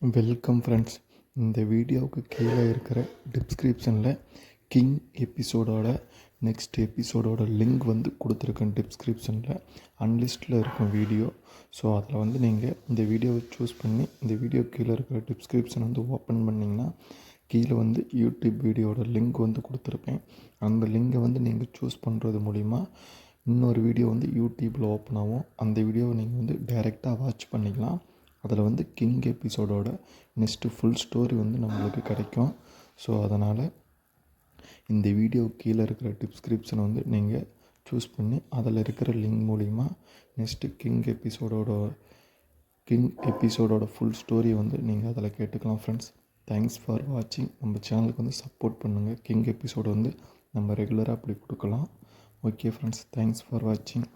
Welcome friends. இந்த வீடியோவுக்கு கீழே இருக்கிற டிஸ்கிரிப்ஷனில் கிங் எபிசோடோட நெக்ஸ்ட் எபிசோடோட லிங்க் வந்து கொடுத்துருக்கேன். டிஸ்கிரிப்ஷனில் அன்லிஸ்ட்டில் இருக்கும் வீடியோ. ஸோ அதில் வந்து நீங்கள் இந்த வீடியோவை சூஸ் பண்ணி இந்த வீடியோ கீழே இருக்கிற டிஸ்கிரிப்ஷன் வந்து ஓப்பன் பண்ணிங்கன்னா கீழே வந்து யூடியூப் வீடியோட லிங்க் வந்து கொடுத்துருப்பேன். அந்த லிங்கை வந்து நீங்கள் சூஸ் பண்ணுறது மூலிமா இன்னொரு வீடியோ வந்து யூடியூப்பில் ஓப்பன் ஆகும். அந்த வீடியோவை நீங்கள் வந்து டைரெக்டாக வாட்ச் பண்ணிக்கலாம். அதில் வந்து கிங் எபிசோடோட நெக்ஸ்ட்டு ஃபுல் ஸ்டோரி வந்து நம்மளுக்கு கிடைக்கும். ஸோ அதனால் இந்த வீடியோ கீழே இருக்கிற டிஸ்கிரிப்ஷனை வந்து நீங்கள் சூஸ் பண்ணி அதில் இருக்கிற லிங்க் மூலிமா நெக்ஸ்ட்டு கிங் எபிசோடோட ஃபுல் ஸ்டோரி வந்து நீங்கள் அதில் கேட்டுக்கலாம் ஃப்ரெண்ட்ஸ். தேங்க்ஸ் ஃபார் வாட்சிங். நம்ம சேனலுக்கு வந்து சப்போர்ட் பண்ணுங்கள். கிங் எபிசோடு வந்து நம்ம ரெகுலராக அப்படி கொடுக்கலாம். ஓகே ஃப்ரெண்ட்ஸ், தேங்க்ஸ் ஃபார் வாட்சிங்.